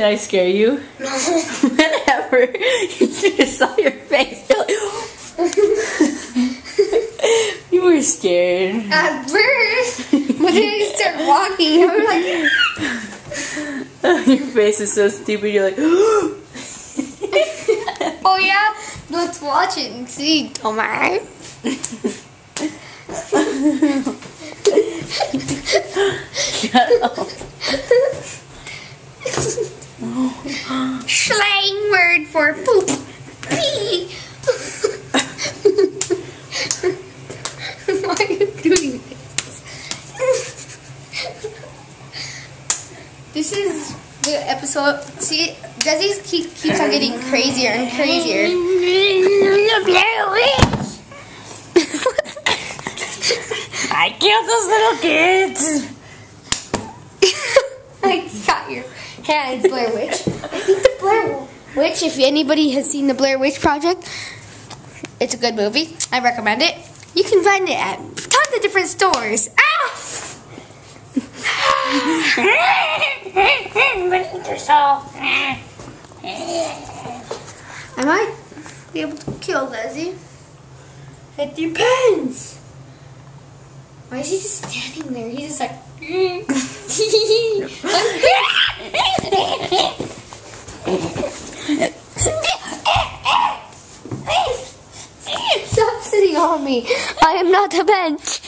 I scare you? No. Whenever you just saw your face, you're like, you were scared. At first, but then I start walking, I was like, Your face is so stupid. You're like, oh yeah, let's watch it and see, dumbass. Shut up. Slang word for poop. Pee. Why are you doing this? This is the episode. See, Desi keeps on getting crazier and crazier. I killed those little kids. I got your hands, Blair Witch. I think the Blair Witch, if anybody has seen the Blair Witch Project, it's a good movie. I recommend it. You can find it at tons of different stores. Ah! I might be able to kill Leslie. It depends. Why is he just standing there? He's just like... Stop sitting on me. I am not a bench.